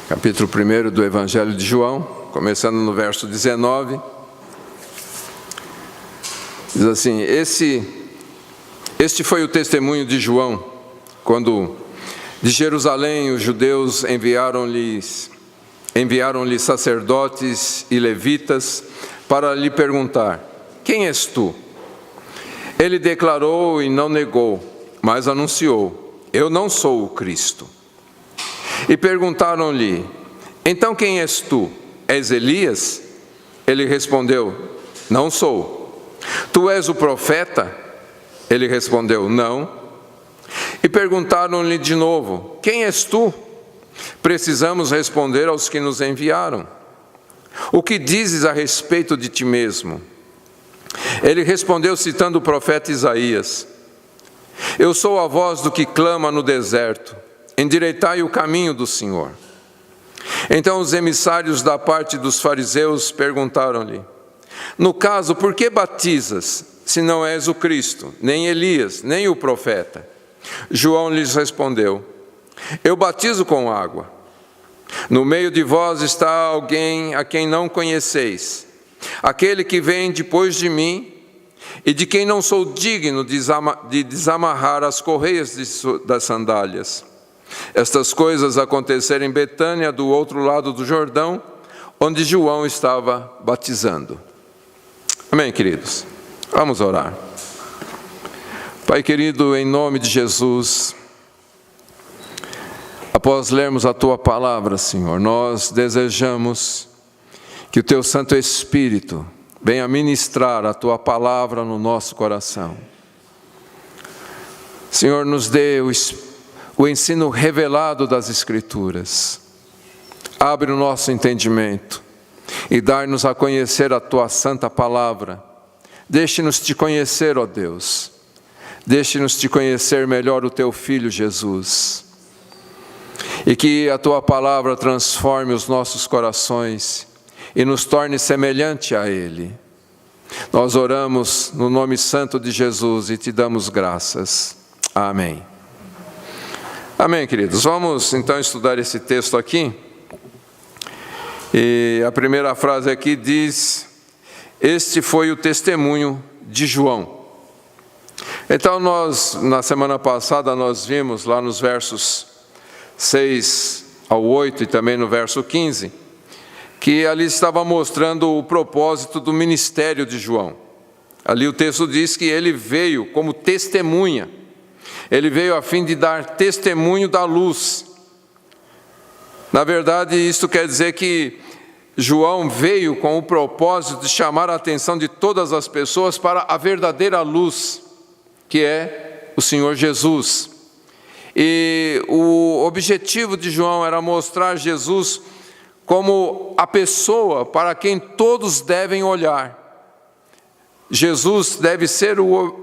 Capítulo 1 do Evangelho de João, começando no verso 19. Diz assim: Este foi o testemunho de João, quando de Jerusalém os judeus enviaram-lhe sacerdotes e levitas para lhe perguntar: Quem és tu? Ele declarou e não negou, mas anunciou: Eu não sou o Cristo. E perguntaram-lhe: Então quem és tu? És Elias? Ele respondeu: Não sou. Tu és o profeta? Ele respondeu: Não. E perguntaram-lhe de novo: Quem és tu? Precisamos responder aos que nos enviaram. O que dizes a respeito de ti mesmo? Ele respondeu citando o profeta Isaías: Eu sou a voz do que clama no deserto, endireitai o caminho do Senhor. Então os emissários da parte dos fariseus perguntaram-lhe: No caso, por que batizas, se não és o Cristo, nem Elias, nem o profeta? João lhes respondeu: Eu batizo com água. No meio de vós está alguém a quem não conheceis, aquele que vem depois de mim, e de quem não sou digno de desamarrar as correias das sandálias. Estas coisas aconteceram em Betânia, do outro lado do Jordão, onde João estava batizando. Amém, queridos? Vamos orar. Pai querido, em nome de Jesus, após lermos a Tua palavra, Senhor, nós desejamos que o Teu Santo Espírito venha ministrar a Tua palavra no nosso coração. Senhor, nos dê o ensino revelado das Escrituras. Abre o nosso entendimento e dá-nos a conhecer a Tua santa palavra. Deixe-nos Te conhecer, ó Deus. Deixe-nos Te conhecer melhor o Teu Filho Jesus. E que a Tua palavra transforme os nossos corações e nos torne semelhante a Ele. Nós oramos no nome santo de Jesus e Te damos graças. Amém. Amém, queridos. Vamos então estudar esse texto aqui. E a primeira frase aqui diz: Este foi o testemunho de João. Então na semana passada nós vimos lá nos versos 6 ao 8 e também no verso 15, que ali estava mostrando o propósito do ministério de João. Ali o texto diz que ele veio como testemunha. Ele veio a fim de dar testemunho da luz. Na verdade, isto quer dizer que João veio com o propósito de chamar a atenção de todas as pessoas para a verdadeira luz, que é o Senhor Jesus. E o objetivo de João era mostrar Jesus como a pessoa para quem todos devem olhar. Jesus deve ser o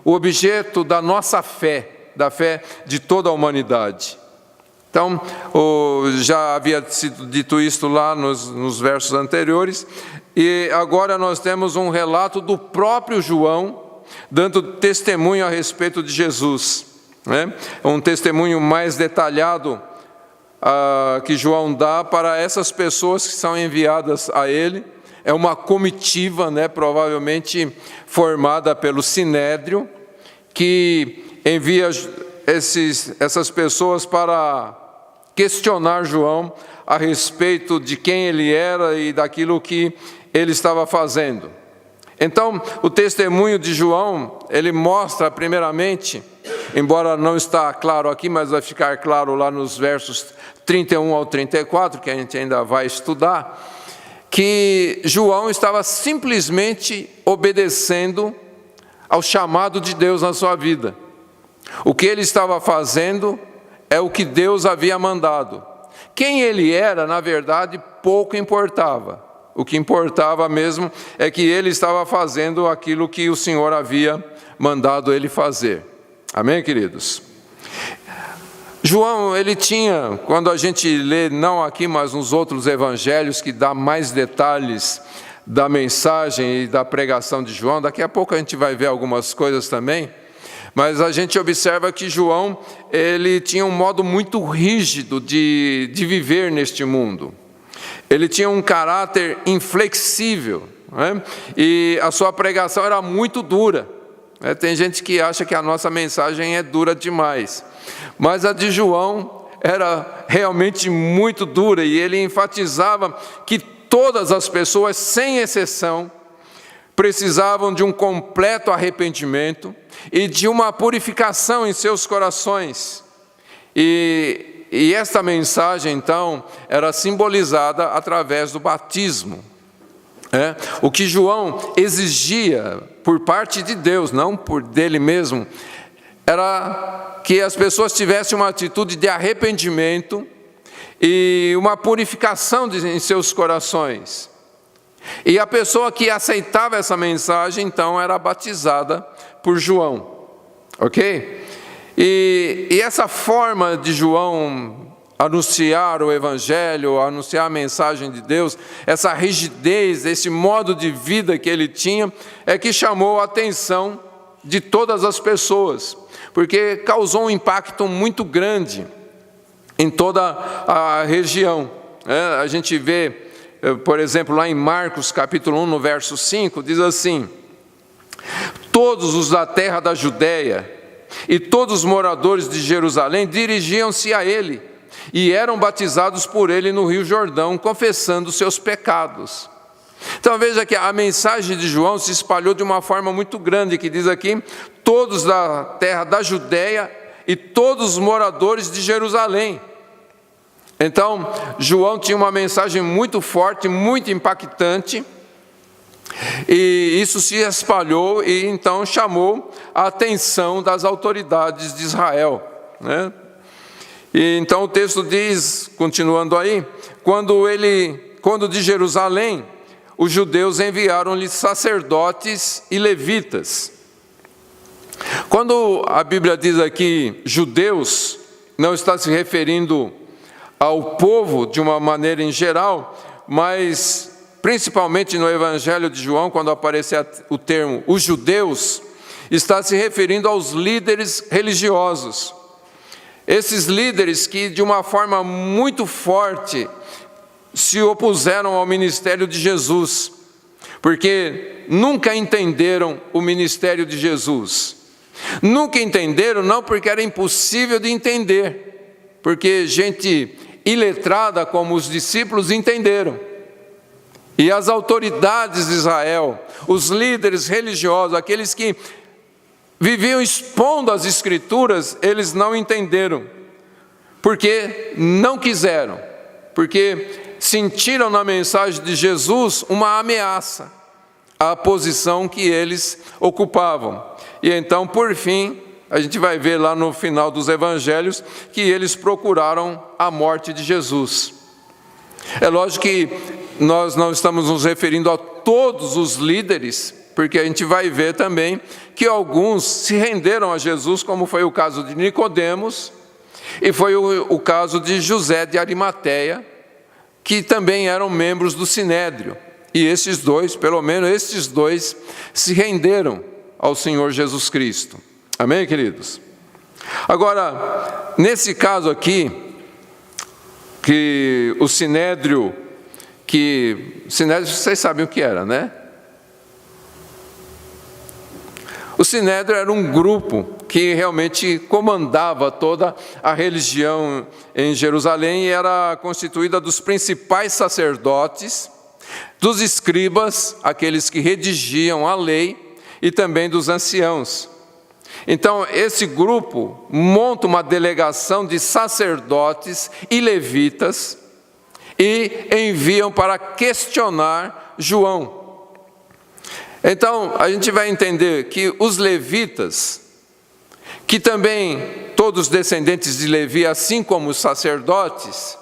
objeto da nossa fé, da fé de toda a humanidade. Então, já havia sido dito isto lá nos versos anteriores, e agora nós temos um relato do próprio João, dando testemunho a respeito de Jesus. Um testemunho mais detalhado que João dá para essas pessoas que são enviadas a ele. É uma comitiva, provavelmente formada pelo Sinédrio, que envia essas pessoas para questionar João a respeito de quem ele era e daquilo que ele estava fazendo. Então, o testemunho de João, ele mostra primeiramente, embora não está claro aqui, mas vai ficar claro lá nos versos 31 ao 34, que a gente ainda vai estudar, que João estava simplesmente obedecendo ao chamado de Deus na sua vida. O que ele estava fazendo é o que Deus havia mandado. Quem ele era, na verdade, pouco importava. O que importava mesmo é que ele estava fazendo aquilo que o Senhor havia mandado ele fazer. Amém, queridos? João, ele tinha, quando a gente lê, não aqui, mas nos outros evangelhos, que dá mais detalhes da mensagem e da pregação de João, daqui a pouco a gente vai ver algumas coisas também, Mas a gente observa que João, ele tinha um modo muito rígido de viver neste mundo. Ele tinha um caráter inflexível, né? E a sua pregação era muito dura. Tem gente que acha que a nossa mensagem é dura demais, mas a de João era realmente muito dura, e ele enfatizava que todas as pessoas, sem exceção, precisavam de um completo arrependimento e de uma purificação em seus corações. E esta mensagem, então, era simbolizada através do batismo. O que João exigia por parte de Deus, não por dele mesmo, era que as pessoas tivessem uma atitude de arrependimento e uma purificação em seus corações. E a pessoa que aceitava essa mensagem, então, era batizada por João, ok? E essa forma de João anunciar o Evangelho, anunciar a mensagem de Deus, essa rigidez, esse modo de vida que ele tinha, é que chamou a atenção de todas as pessoas, porque causou um impacto muito grande em toda a região. A gente vê, por exemplo, lá em Marcos capítulo 1, no verso 5, diz assim: todos os da terra da Judéia e todos os moradores de Jerusalém dirigiam-se a ele e eram batizados por ele no Rio Jordão, confessando seus pecados. Então veja que a mensagem de João se espalhou de uma forma muito grande, que diz aqui: todos da terra da Judéia e todos os moradores de Jerusalém. Então, João tinha uma mensagem muito forte, muito impactante, e isso se espalhou e então chamou a atenção das autoridades de Israel, né? E então o texto diz, continuando aí, quando de Jerusalém, os judeus enviaram-lhe sacerdotes e levitas. Quando a Bíblia diz aqui judeus, não está se referindo ao povo de uma maneira em geral, mas principalmente no Evangelho de João, quando aparecer o termo os judeus, está se referindo aos líderes religiosos. Esses líderes que de uma forma muito forte se opuseram ao ministério de Jesus, porque nunca entenderam o ministério de Jesus. Nunca entenderam, não porque era impossível de entender, porque gente iletrada como os discípulos entenderam. E as autoridades de Israel, os líderes religiosos, aqueles que viviam expondo as Escrituras, eles não entenderam, porque não quiseram, porque sentiram na mensagem de Jesus uma ameaça à posição que eles ocupavam. E então, por fim, a gente vai ver lá no final dos evangelhos que eles procuraram a morte de Jesus. É lógico que nós não estamos nos referindo a todos os líderes, porque a gente vai ver também que alguns se renderam a Jesus, como foi o caso de Nicodemos, e foi o caso de José de Arimateia, que também eram membros do Sinédrio. E esses dois, pelo menos esses dois, se renderam ao Senhor Jesus Cristo. Amém, queridos? Agora, nesse caso aqui, que o Sinédrio, vocês sabem o que era, né? O Sinédrio era um grupo que realmente comandava toda a religião em Jerusalém, e era constituída dos principais sacerdotes, dos escribas, aqueles que redigiam a lei, e também dos anciãos. Então, esse grupo monta uma delegação de sacerdotes e levitas e enviam para questionar João. Então, a gente vai entender que os levitas, que também todos descendentes de Levi, assim como os sacerdotes,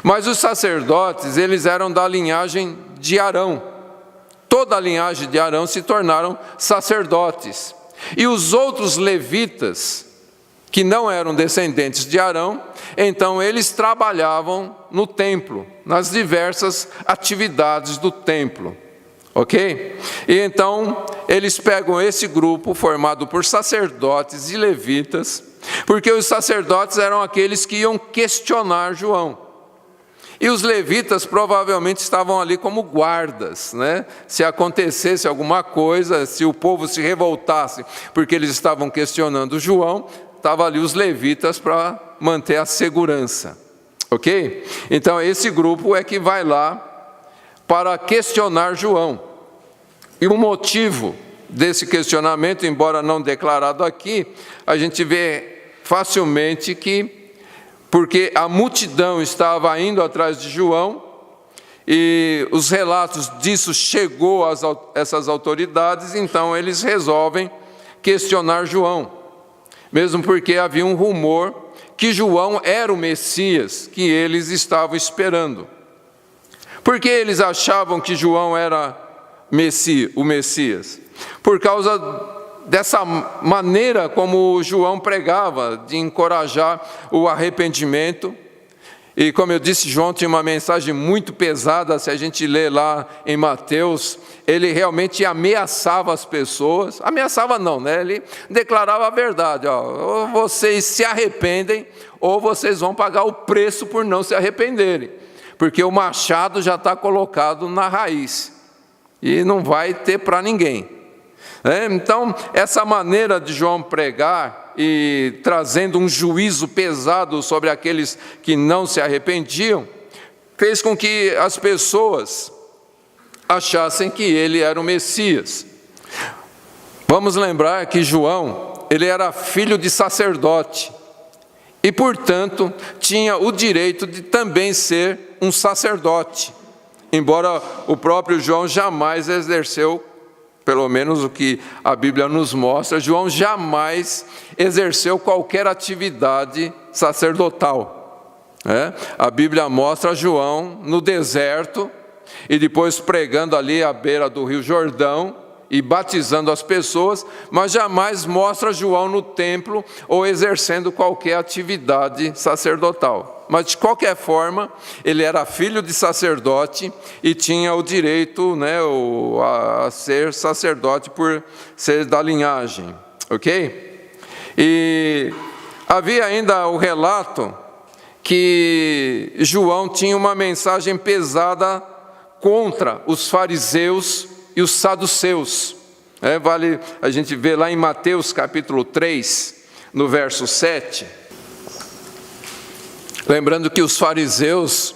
mas os sacerdotes, eles eram da linhagem de Arão. Toda a linhagem de Arão se tornaram sacerdotes. E os outros levitas, que não eram descendentes de Arão, então eles trabalhavam no templo, nas diversas atividades do templo. Ok? E então, eles pegam esse grupo formado por sacerdotes e levitas, porque os sacerdotes eram aqueles que iam questionar João. E os levitas provavelmente estavam ali como guardas, né? Se acontecesse alguma coisa, se o povo se revoltasse porque eles estavam questionando João, estavam ali os levitas para manter a segurança. Ok? Então, esse grupo é que vai lá para questionar João. E o motivo desse questionamento, embora não declarado aqui, a gente vê facilmente que, porque a multidão estava indo atrás de João, e os relatos disso chegou a essas autoridades, então eles resolvem questionar João, mesmo porque havia um rumor que João era o Messias que eles estavam esperando. Por que eles achavam que João era o Messias? Por causa dessa maneira como João pregava, de encorajar o arrependimento. E como eu disse, João tinha uma mensagem muito pesada. Se a gente lê lá em Mateus, ele realmente ameaçava as pessoas. Ameaçava não, né? Ele declarava a verdade. Ou vocês se arrependem, ou vocês vão pagar o preço por não se arrependerem. Porque o machado já está colocado na raiz. E não vai ter para ninguém. Então, essa maneira de João pregar e trazendo um juízo pesado sobre aqueles que não se arrependiam, fez com que as pessoas achassem que ele era o Messias. Vamos lembrar que João, ele era filho de sacerdote e, portanto, tinha o direito de também ser um sacerdote, embora o próprio João jamais exerceu, pelo menos o que a Bíblia nos mostra, João jamais exerceu qualquer atividade sacerdotal. A Bíblia mostra João no deserto e depois pregando ali à beira do Rio Jordão e batizando as pessoas, mas jamais mostra João no templo ou exercendo qualquer atividade sacerdotal. Mas, de qualquer forma, ele era filho de sacerdote e tinha o direito, a ser sacerdote por ser da linhagem. Ok? E havia ainda o relato que João tinha uma mensagem pesada contra os fariseus e os saduceus. Vale a gente ver lá em Mateus capítulo 3, no verso 7. Lembrando que os fariseus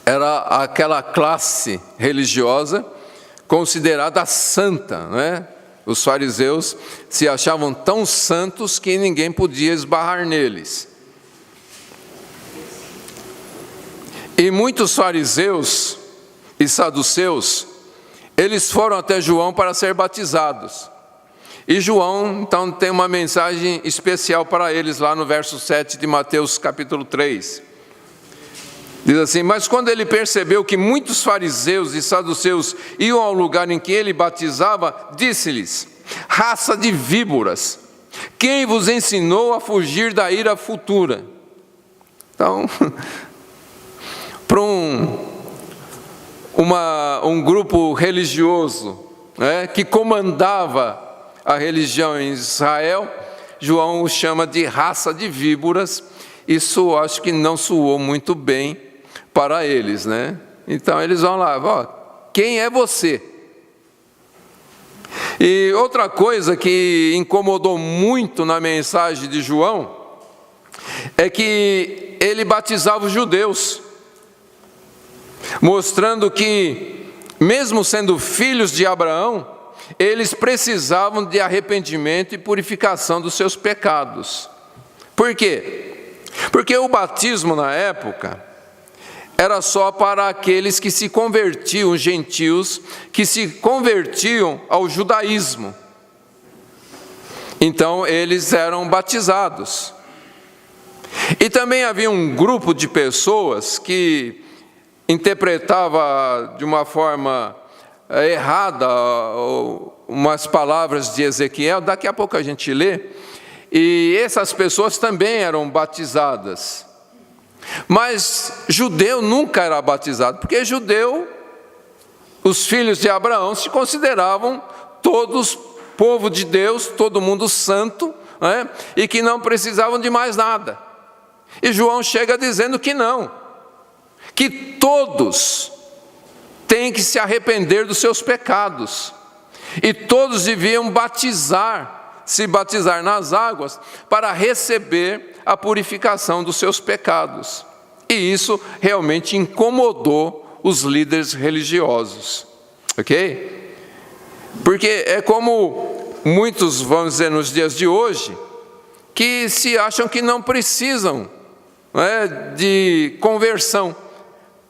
era aquela classe religiosa considerada santa, Os fariseus se achavam tão santos que ninguém podia esbarrar neles. E muitos fariseus e saduceus, eles foram até João para ser batizados. E João, então, tem uma mensagem especial para eles lá no verso 7 de Mateus capítulo 3. Diz assim: mas quando ele percebeu que muitos fariseus e saduceus iam ao lugar em que ele batizava, disse-lhes: raça de víboras, quem vos ensinou a fugir da ira futura? Então, para um grupo religioso, que comandava a religião em Israel, João o chama de raça de víboras. Isso acho que não soou muito bem para eles, Então eles vão lá, quem é você? E outra coisa que incomodou muito na mensagem de João é que ele batizava os judeus, mostrando que, mesmo sendo filhos de Abraão, eles precisavam de arrependimento e purificação dos seus pecados. Por quê? Porque o batismo na época era só para aqueles que se convertiam, gentios, que se convertiam ao judaísmo. Então eles eram batizados. E também havia um grupo de pessoas que interpretava de uma forma errada umas palavras de Ezequiel, daqui a pouco a gente lê, e essas pessoas também eram batizadas. Mas judeu nunca era batizado, porque judeu os filhos de Abraão se consideravam todos povo de Deus, todo mundo santo, né? E que não precisavam de mais nada. E João chega dizendo que não, que todos têm que se arrepender dos seus pecados, e todos deviam se batizar nas águas, para receber a purificação dos seus pecados. E isso realmente incomodou os líderes religiosos, ok? Porque é como muitos, vamos dizer, nos dias de hoje, que se acham que não precisam, né, de conversão,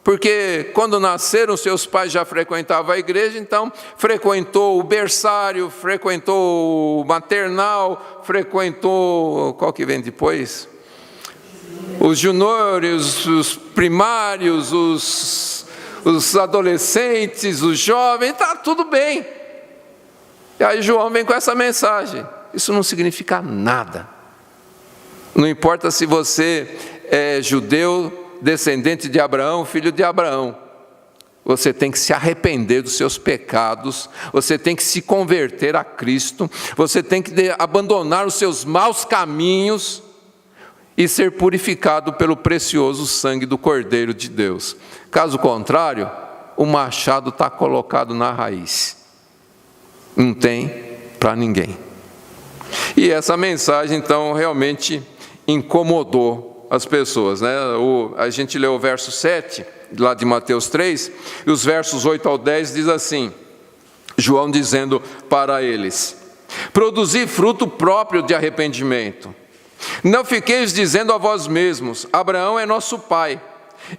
porque quando nasceram, seus pais já frequentavam a igreja, então frequentou o berçário, frequentou o maternal, frequentou, qual que vem depois? Os juniores, os primários, os adolescentes, os jovens, está tudo bem. E aí João vem com essa mensagem: isso não significa nada. Não importa se você é judeu, descendente de Abraão, filho de Abraão, você tem que se arrepender dos seus pecados, você tem que se converter a Cristo, você tem que abandonar os seus maus caminhos e ser purificado pelo precioso sangue do Cordeiro de Deus. Caso contrário, o machado está colocado na raiz, não tem para ninguém. E essa mensagem então realmente incomodou as pessoas, né? A gente leu o verso 7, lá de Mateus 3, e os versos 8 ao 10 diz assim, João dizendo para eles: produzi fruto próprio de arrependimento. Não fiqueis dizendo a vós mesmos, Abraão é nosso pai.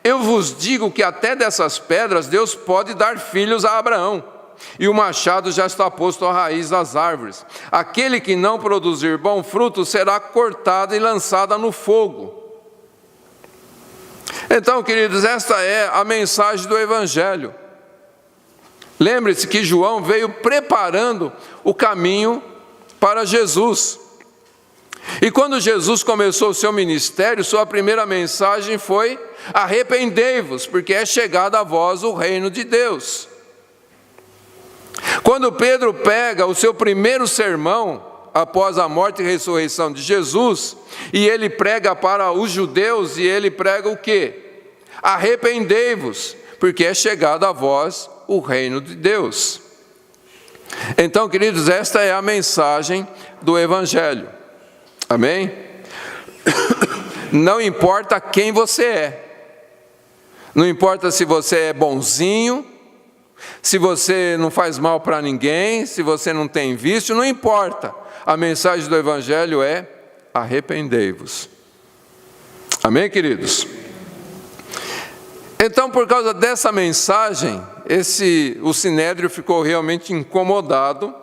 Eu vos digo que até dessas pedras Deus pode dar filhos a Abraão. E o machado já está posto à raiz das árvores. Aquele que não produzir bom fruto será cortado e lançado no fogo. Então, queridos, esta é a mensagem do Evangelho. Lembre-se que João veio preparando o caminho para Jesus. E quando Jesus começou o seu ministério, sua primeira mensagem foi: arrependei-vos, porque é chegado a vós o reino de Deus. Quando Pedro pega o seu primeiro sermão, após a morte e ressurreição de Jesus, e ele prega para os judeus, e ele prega o quê? Arrependei-vos, porque é chegado a vós o reino de Deus. Então, queridos, esta é a mensagem do Evangelho. Amém? Não importa quem você é, não importa se você é bonzinho, se você não faz mal para ninguém, se você não tem vício, não importa. A mensagem do Evangelho é: arrependei-vos. Amém, queridos? Então, por causa dessa mensagem, o Sinédrio ficou realmente incomodado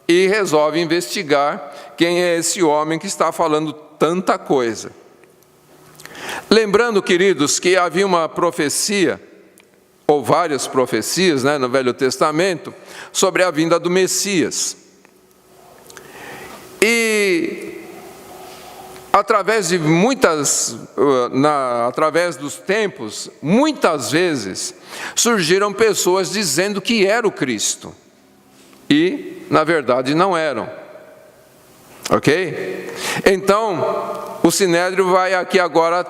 e resolve investigar quem é esse homem que está falando tanta coisa. Lembrando, queridos, que havia uma profecia, ou várias profecias, né, no Velho Testamento, sobre a vinda do Messias. E através dos tempos, muitas vezes surgiram pessoas dizendo que era o Cristo, e na verdade não eram. Ok? Então, o Sinédrio vai aqui agora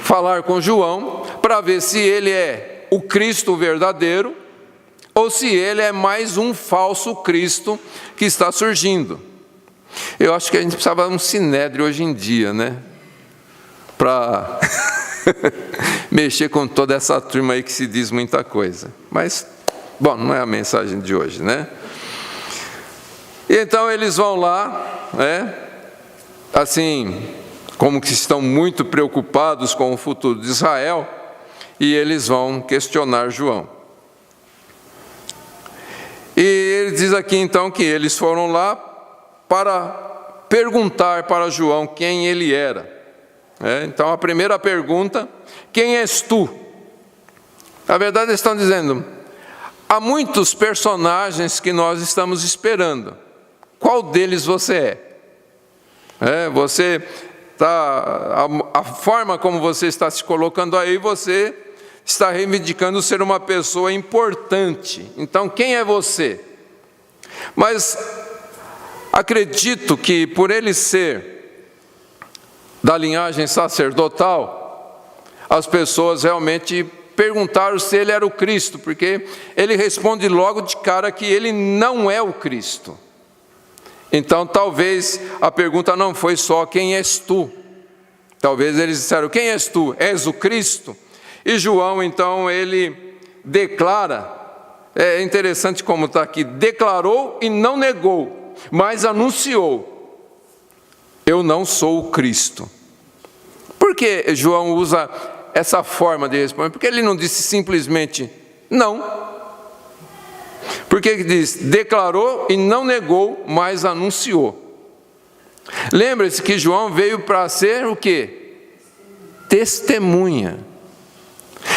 falar com João para ver se ele é o Cristo verdadeiro ou se ele é mais um falso Cristo que está surgindo. Eu acho que a gente precisava de um Sinédrio hoje em dia, né? Para mexer com toda essa turma aí que se diz muita coisa. Mas, bom, não é a mensagem de hoje, né? E então eles vão lá, né? Assim, como que estão muito preocupados com o futuro de Israel, e eles vão questionar João. E ele diz aqui então que eles foram lá para perguntar para João quem ele era. Então a primeira pergunta: quem és tu? Na verdade eles estão dizendo: há muitos personagens que nós estamos esperando, qual deles você é? Você está, a forma como você está se colocando aí, você está reivindicando ser uma pessoa importante. Então, quem é você? Mas acredito que por ele ser da linhagem sacerdotal, as pessoas realmente perguntaram se ele era o Cristo, porque ele responde logo de cara que ele não é o Cristo. Então, talvez a pergunta não foi só quem és tu. Talvez eles disseram, quem és tu? És o Cristo? E João, então, ele declara, é interessante como está aqui, declarou e não negou, mas anunciou, eu não sou o Cristo. Por que João usa essa forma de responder? Porque ele não disse simplesmente não. Porque ele diz, declarou e não negou, mas anunciou. Lembre-se que João veio para ser o quê? Testemunha.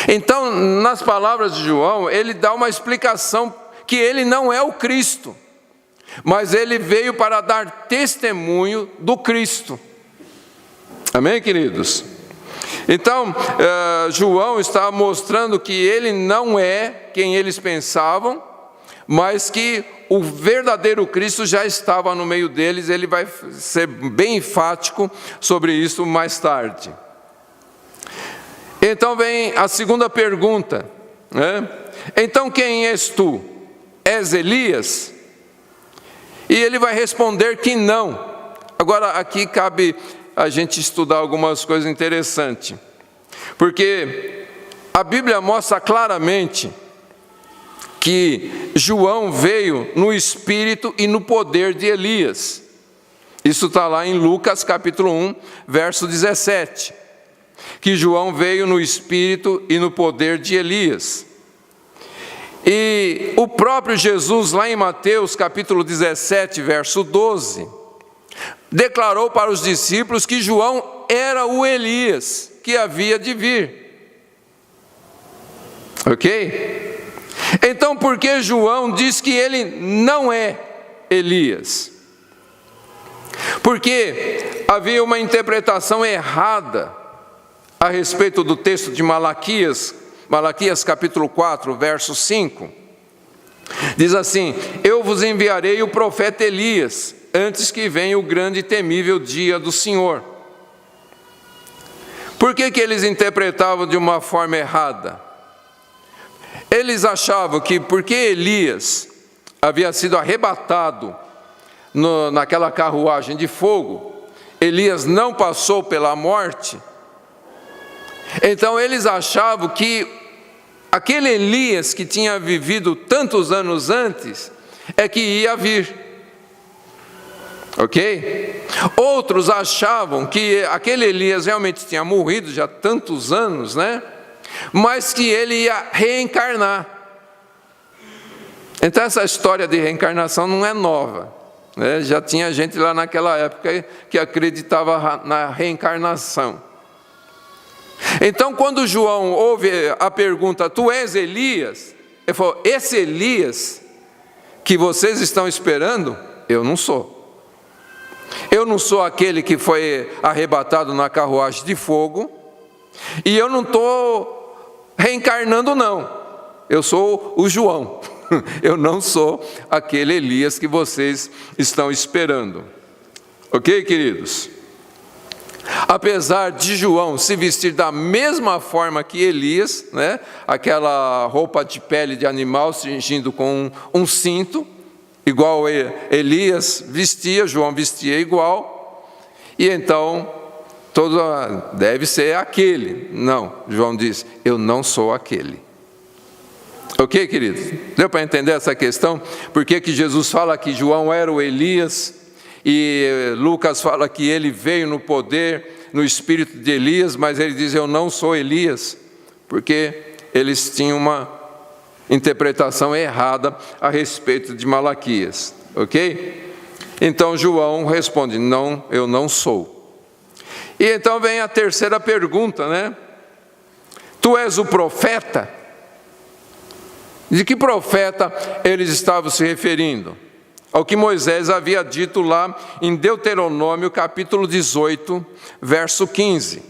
Então, nas palavras de João, ele dá uma explicação que ele não é o Cristo, mas ele veio para dar testemunho do Cristo. Amém, queridos? Então, João está mostrando que ele não é quem eles pensavam, mas que o verdadeiro Cristo já estava no meio deles. Ele vai ser bem enfático sobre isso mais tarde. Então vem a segunda pergunta, né? Então quem és tu? És Elias? E ele vai responder que não. Agora aqui cabe a gente estudar algumas coisas interessantes, porque a Bíblia mostra claramente que João veio no espírito e no poder de Elias. Isso está lá em Lucas capítulo 1, verso 17. Que João veio no espírito e no poder de Elias. E o próprio Jesus, lá em Mateus capítulo 17, verso 12, declarou para os discípulos que João era o Elias que havia de vir. Ok? Então, por que João diz que ele não é Elias? Porque havia uma interpretação errada a respeito do texto de Malaquias, Malaquias capítulo 4, verso 5. Diz assim, eu vos enviarei o profeta Elias, antes que venha o grande e temível dia do Senhor. Por que eles interpretavam de uma forma errada? Eles achavam que porque Elias havia sido arrebatado naquela carruagem de fogo, Elias não passou pela morte. Então eles achavam que aquele Elias que tinha vivido tantos anos antes é que ia vir. Ok? Outros achavam que aquele Elias realmente tinha morrido já há tantos anos, né? Mas que ele ia reencarnar. Então essa história de reencarnação não é nova, né? Já tinha gente lá naquela época que acreditava na reencarnação. Então quando João ouve a pergunta, tu és Elias? Ele falou, esse Elias que vocês estão esperando, eu não sou. Eu não sou aquele que foi arrebatado na carruagem de fogo, e eu não estou reencarnando não, eu sou o João, eu não sou aquele Elias que vocês estão esperando. Ok, queridos? Apesar de João se vestir da mesma forma que Elias, né? Aquela roupa de pele de animal cingindo com um cinto, igual Elias vestia, João vestia igual, e então deve ser aquele. Não, João diz, eu não sou aquele. Ok, queridos? Deu para entender essa questão? Por que Jesus fala que João era o Elias, e Lucas fala que ele veio no poder, no espírito de Elias, mas ele diz, eu não sou Elias, porque eles tinham uma interpretação errada a respeito de Malaquias. Ok? Então João responde, não, eu não sou. E então vem a terceira pergunta, né? Tu és o profeta? De que profeta eles estavam se referindo? Ao que Moisés havia dito lá em Deuteronômio capítulo 18, verso 15.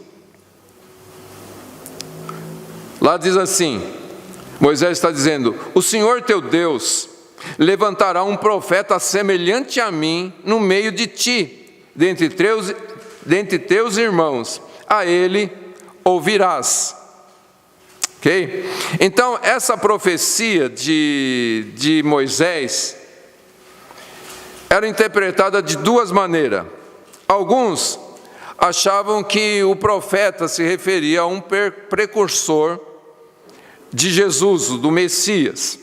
Lá diz assim, Moisés está dizendo: o Senhor teu Deus levantará um profeta semelhante a mim no meio de ti, dentre teus irmãos, a ele ouvirás. Ok? Então, essa profecia de Moisés era interpretada de duas maneiras. Alguns achavam que o profeta se referia a um precursor de Jesus, do Messias.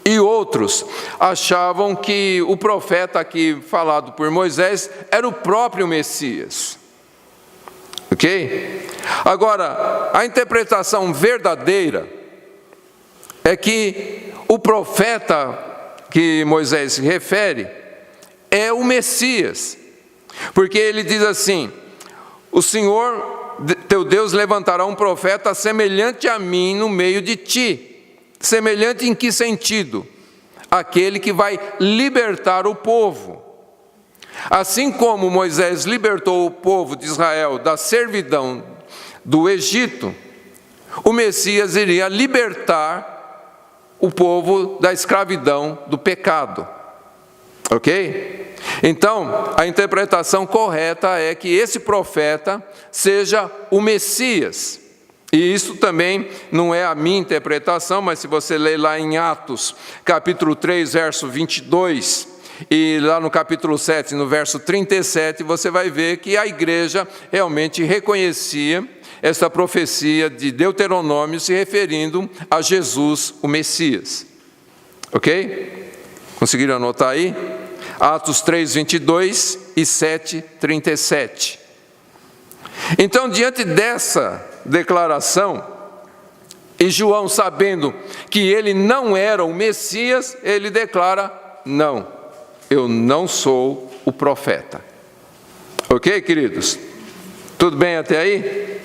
E outros achavam que o profeta aqui falado por Moisés era o próprio Messias. Ok? Agora, a interpretação verdadeira é que o profeta que Moisés se refere é o Messias. Porque ele diz assim: o Senhor teu Deus levantará um profeta semelhante a mim no meio de ti. Semelhante em que sentido? Aquele que vai libertar o povo. Assim como Moisés libertou o povo de Israel da servidão do Egito, o Messias iria libertar o povo da escravidão do pecado. Ok? Então, a interpretação correta é que esse profeta seja o Messias. E isso também não é a minha interpretação, mas se você ler lá em Atos, capítulo 3, verso 22, e lá no capítulo 7, no verso 37, você vai ver que a igreja realmente reconhecia essa profecia de Deuteronômio se referindo a Jesus, o Messias. Ok? Conseguiram anotar aí? Atos 3, 22 e 7, 37. Então, diante dessa declaração, e João sabendo que ele não era o Messias, ele declara: não, eu não sou o profeta. Ok, queridos? Tudo bem até aí?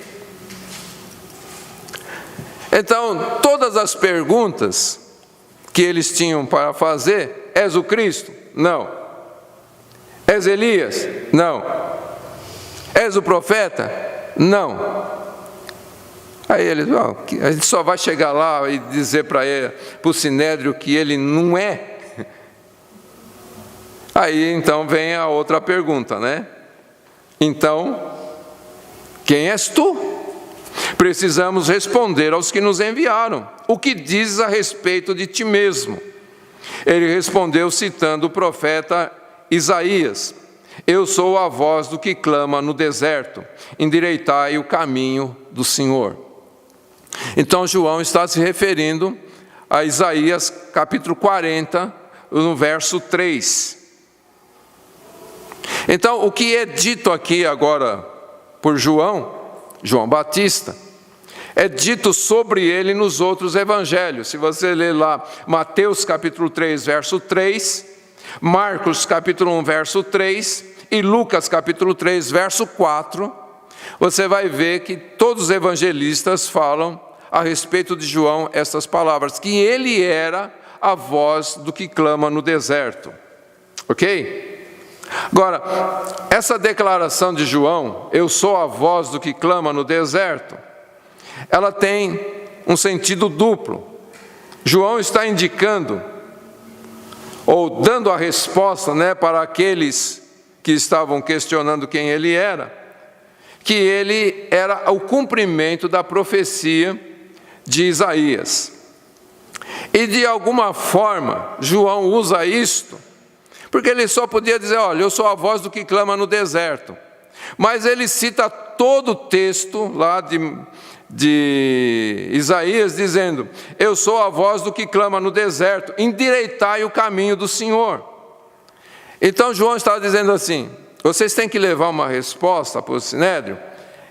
Então, todas as perguntas que eles tinham para fazer: és o Cristo? Não. És Elias? Não. És o profeta? Não. Aí eles: a gente só vai chegar lá e dizer para o Sinédrio que ele não é. Aí então vem a outra pergunta, né? Então, quem és tu? Precisamos responder aos que nos enviaram. O que dizes a respeito de ti mesmo? Ele respondeu citando o profeta Isaías: eu sou a voz do que clama no deserto, endireitai o caminho do Senhor. Então João está se referindo a Isaías capítulo 40, no verso 3. Então, o que é dito aqui agora por João Batista, é dito sobre ele nos outros evangelhos. Se você ler lá Mateus capítulo 3, verso 3, Marcos capítulo 1, verso 3 e Lucas capítulo 3, verso 4, você vai ver que todos os evangelistas falam a respeito de João estas palavras, que ele era a voz do que clama no deserto. Ok? Agora, essa declaração de João, eu sou a voz do que clama no deserto, ela tem um sentido duplo. João está indicando, ou dando a resposta, para aqueles que estavam questionando quem ele era, que ele era o cumprimento da profecia de Isaías. E de alguma forma, João usa isto, porque ele só podia dizer: olha, eu sou a voz do que clama no deserto. Mas ele cita todo o texto lá de Isaías, dizendo: eu sou a voz do que clama no deserto, endireitai o caminho do Senhor. Então João estava dizendo assim: vocês têm que levar uma resposta para o Sinédrio,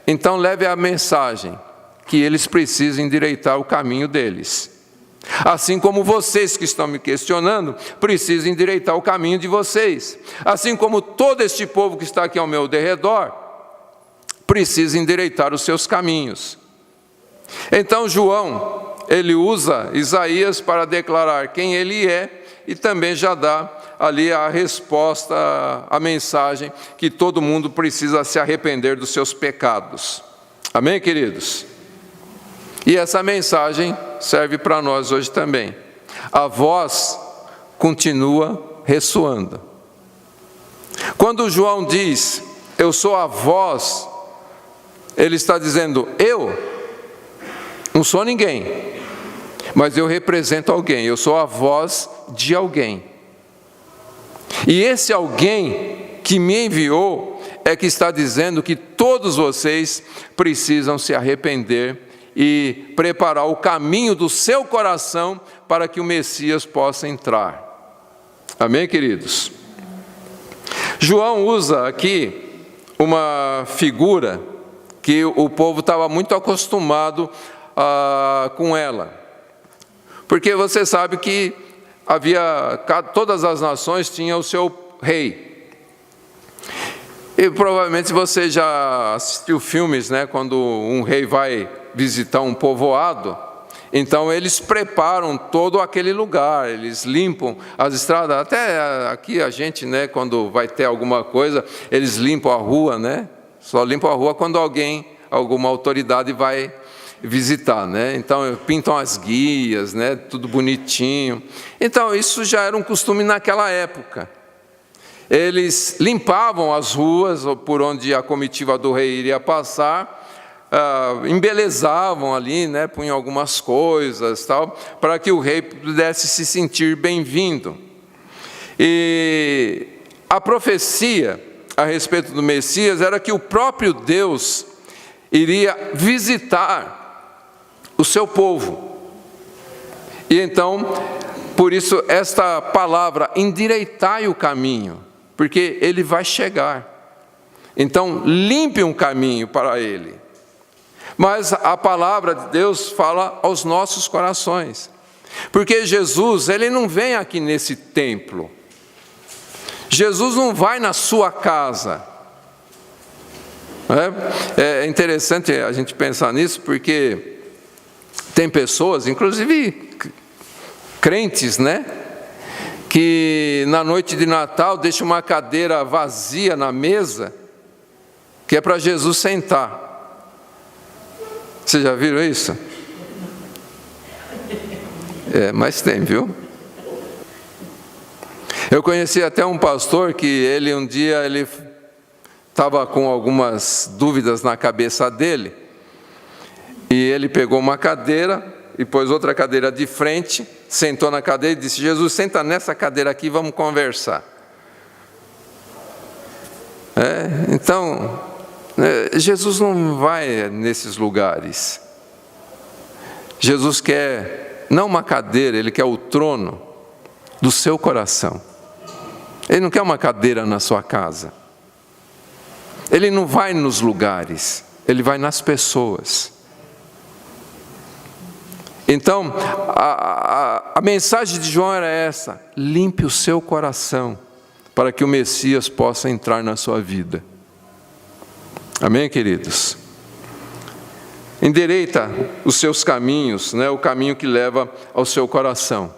então leve a mensagem que eles precisam endireitar o caminho deles. Assim como vocês que estão me questionando, precisam endireitar o caminho de vocês. Assim como todo este povo que está aqui ao meu derredor, precisa endireitar os seus caminhos. Então João, ele usa Isaías para declarar quem ele é e também já dá ali a resposta, a mensagem que todo mundo precisa se arrepender dos seus pecados. Amém, queridos? E essa mensagem serve para nós hoje também. A voz continua ressoando. Quando João diz, eu sou a voz, ele está dizendo, eu não sou ninguém, mas eu represento alguém, eu sou a voz de alguém. E esse alguém que me enviou é que está dizendo que todos vocês precisam se arrepender e preparar o caminho do seu coração para que o Messias possa entrar. Amém, queridos? João usa aqui uma figura que o povo estava muito acostumado com ela. Porque você sabe que todas as nações tinham o seu rei. E provavelmente você já assistiu filmes, né, quando um rei vai visitar um povoado, então eles preparam todo aquele lugar, eles limpam as estradas, até aqui a gente, né, quando vai ter alguma coisa, eles limpam a rua, né? Só limpam a rua quando alguma autoridade vai visitar, né? Então pintam as guias, né, tudo bonitinho. Então isso já era um costume naquela época. Eles limpavam as ruas por onde a comitiva do rei iria passar, embelezavam ali, né, punham algumas coisas, tal, para que o rei pudesse se sentir bem-vindo. E a profecia a respeito do Messias era que o próprio Deus iria visitar o seu povo. E então, por isso, esta palavra, endireitai o caminho, porque ele vai chegar. Então, limpe um caminho para ele. Mas a palavra de Deus fala aos nossos corações. Porque Jesus, ele não vem aqui nesse templo. Jesus não vai na sua casa. É interessante a gente pensar nisso, porque tem pessoas, inclusive crentes, né, que na noite de Natal deixam uma cadeira vazia na mesa, que é para Jesus sentar. Vocês já viram isso? Mas tem, viu? Eu conheci até um pastor que um dia ele estava com algumas dúvidas na cabeça dele, e ele pegou uma cadeira e pôs outra cadeira de frente, sentou na cadeira e disse, Jesus, senta nessa cadeira aqui, vamos conversar. Então, Jesus não vai nesses lugares. Jesus quer, não uma cadeira, ele quer o trono do seu coração. Ele não quer uma cadeira na sua casa. Ele não vai nos lugares, ele vai nas pessoas. Então, a mensagem de João era essa: limpe o seu coração, para que o Messias possa entrar na sua vida. Amém, queridos? Endireita os seus caminhos, né, o caminho que leva ao seu coração.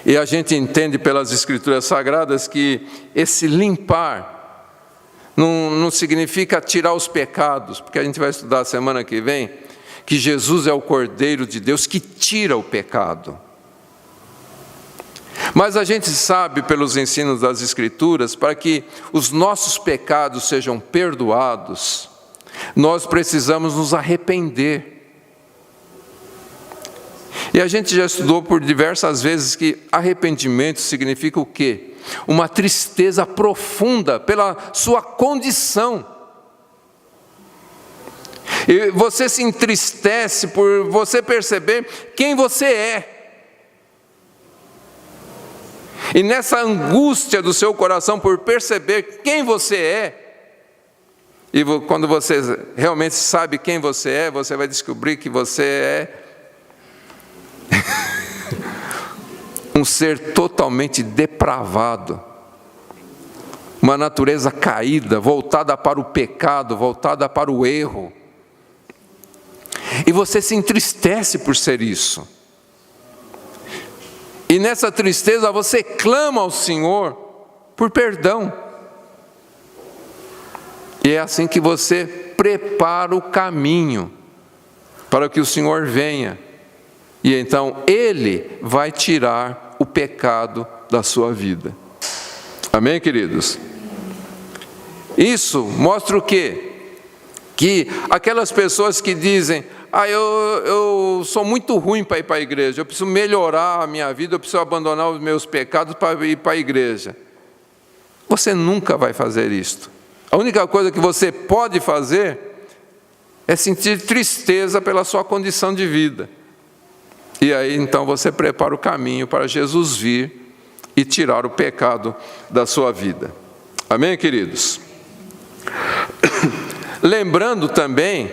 E a gente entende pelas Escrituras Sagradas que esse limpar não significa tirar os pecados, porque a gente vai estudar a semana que vem que Jesus é o Cordeiro de Deus que tira o pecado. Mas a gente sabe pelos ensinos das Escrituras, para que os nossos pecados sejam perdoados, nós precisamos nos arrepender. E a gente já estudou por diversas vezes que arrependimento significa o quê? Uma tristeza profunda pela sua condição. E você se entristece por você perceber quem você é. E nessa angústia do seu coração por perceber quem você é, e quando você realmente sabe quem você é, você vai descobrir que você é um ser totalmente depravado, uma natureza caída, voltada para o pecado, voltada para o erro. E você se entristece por ser isso. E nessa tristeza você clama ao Senhor por perdão. E é assim que você prepara o caminho para que o Senhor venha. E então Ele vai tirar o pecado da sua vida. Amém, queridos? Isso mostra o quê? Que aquelas pessoas que dizem: eu sou muito ruim para ir para a igreja, eu preciso melhorar a minha vida, eu preciso abandonar os meus pecados para ir para a igreja. Você nunca vai fazer isto. A única coisa que você pode fazer é sentir tristeza pela sua condição de vida. E aí então você prepara o caminho para Jesus vir e tirar o pecado da sua vida. Amém, queridos? Lembrando também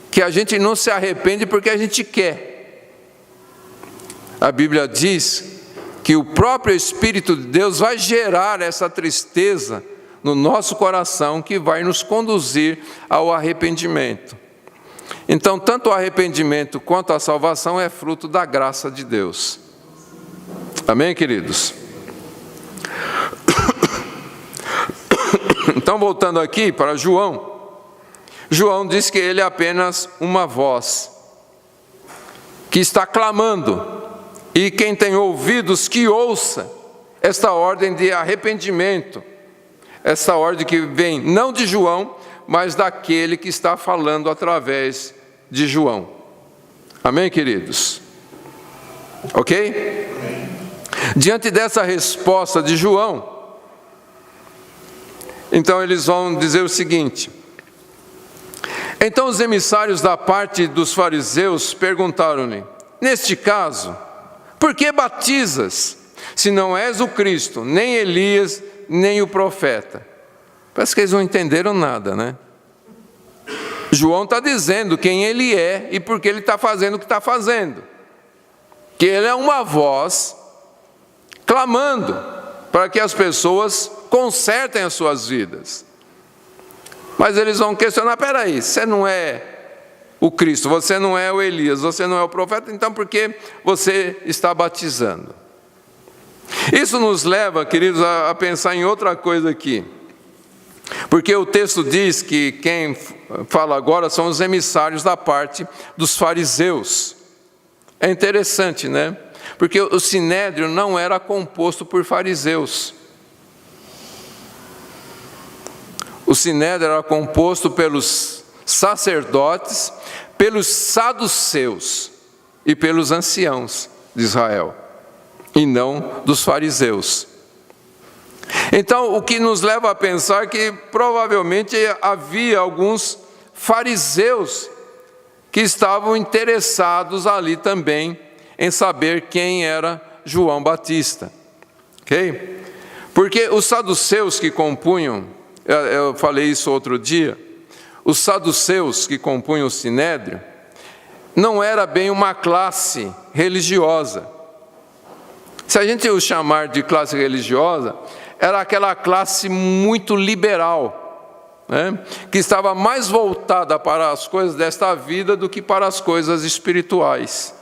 que a gente não se arrepende porque a gente quer. A Bíblia diz que o próprio Espírito de Deus vai gerar essa tristeza no nosso coração, que vai nos conduzir ao arrependimento. Então, tanto o arrependimento quanto a salvação é fruto da graça de Deus. Amém, queridos? Então, voltando aqui para João. João diz que ele é apenas uma voz que está clamando, e quem tem ouvidos que ouça esta ordem de arrependimento, essa ordem que vem não de João, mas daquele que está falando através de João. Amém, queridos? Ok? Diante dessa resposta de João, então eles vão dizer o seguinte: então os emissários da parte dos fariseus perguntaram-lhe: neste caso, por que batizas, se não és o Cristo, nem Elias, nem o profeta? Parece que eles não entenderam nada, né? João está dizendo quem ele é e por que ele está fazendo o que está fazendo. Que ele é uma voz clamando para que as pessoas consertem as suas vidas. Mas eles vão questionar: peraí, você não é o Cristo, você não é o Elias, você não é o profeta, então por que você está batizando? Isso nos leva, queridos, a pensar em outra coisa aqui. Porque o texto diz que quem fala agora são os emissários da parte dos fariseus. É interessante, né? Porque o sinédrio não era composto por fariseus. O sinédrio era composto pelos sacerdotes, pelos saduceus e pelos anciãos de Israel, e não dos fariseus. Então, o que nos leva a pensar que provavelmente havia alguns fariseus que estavam interessados ali também em saber quem era João Batista. Ok? Porque os saduceus que compunham, eu falei isso outro dia, os saduceus que compunham o sinédrio, não era bem uma classe religiosa. Se a gente os chamar de classe religiosa, era aquela classe muito liberal, né? Que estava mais voltada para as coisas desta vida do que para as coisas espirituais,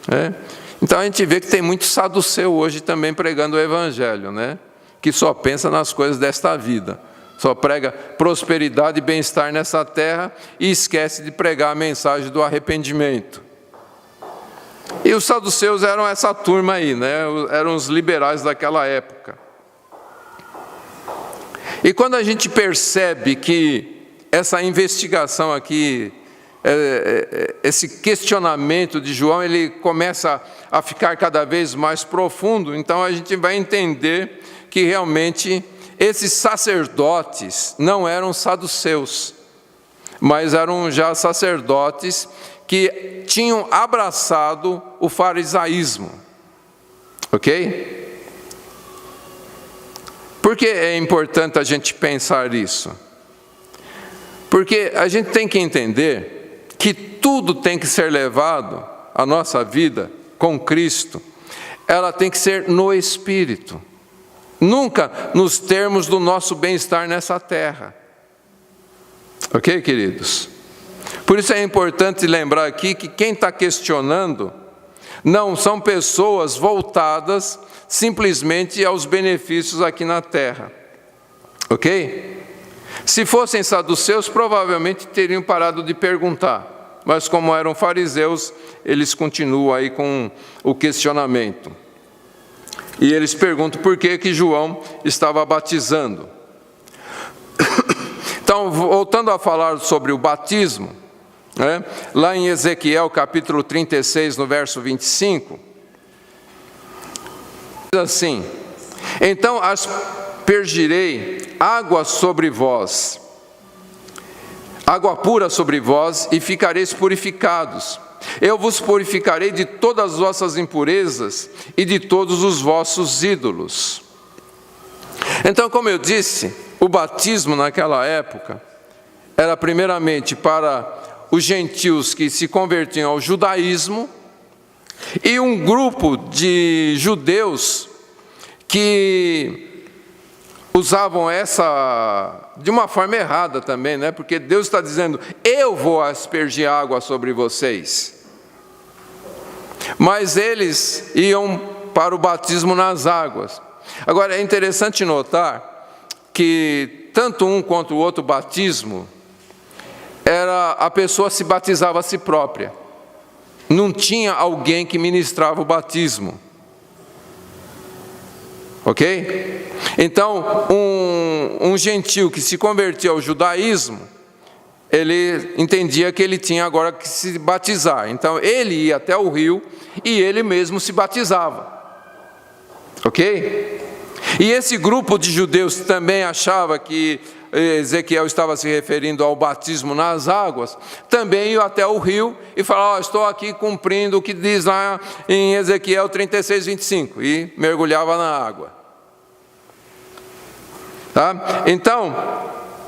né? Então a gente vê que tem muito saduceu hoje também pregando o evangelho, né? Que só pensa nas coisas desta vida, só prega prosperidade e bem-estar nessa terra e esquece de pregar a mensagem do arrependimento. E os saduceus eram essa turma aí, né? Eram os liberais daquela época. E quando a gente percebe que essa investigação aqui, esse questionamento de João, ele começa a ficar cada vez mais profundo, então a gente vai entender que realmente esses sacerdotes não eram saduceus, mas eram já sacerdotes que tinham abraçado o farisaísmo. Ok? Por que é importante a gente pensar isso? Porque a gente tem que entender que tudo tem que ser levado, a nossa vida com Cristo, ela tem que ser no Espírito, nunca nos termos do nosso bem-estar nessa terra. Ok, queridos? Por isso é importante lembrar aqui que quem está questionando não são pessoas voltadas simplesmente aos benefícios aqui na terra. Ok? Se fossem saduceus, provavelmente teriam parado de perguntar. mas como eram fariseus, eles continuam aí com o questionamento. E eles perguntam por que João estava batizando. Então, voltando a falar sobre o batismo, lá em Ezequiel capítulo 36, no verso 25, diz assim: então aspergirei água sobre vós, água pura sobre vós, e ficareis purificados. Eu vos purificarei de todas as vossas impurezas e de todos os vossos ídolos. Então, como eu disse, o batismo naquela época era primeiramente para os gentios que se convertiam ao judaísmo e um grupo de judeus que usavam essa de uma forma errada também, né? Porque Deus está dizendo: eu vou aspergir água sobre vocês. Mas eles iam para o batismo nas águas. Agora, é interessante notar que tanto um quanto o outro batismo, a pessoa se batizava a si própria. Não tinha alguém que ministrava o batismo. Ok? Então, um gentio que se convertia ao judaísmo, ele entendia que ele tinha agora que se batizar. Então, ele ia até o rio e ele mesmo se batizava. Ok? E esse grupo de judeus também achava que Ezequiel estava se referindo ao batismo nas águas, também ia até o rio e falava: estou aqui cumprindo o que diz lá em Ezequiel 36, 25, e mergulhava na água. Tá? Então,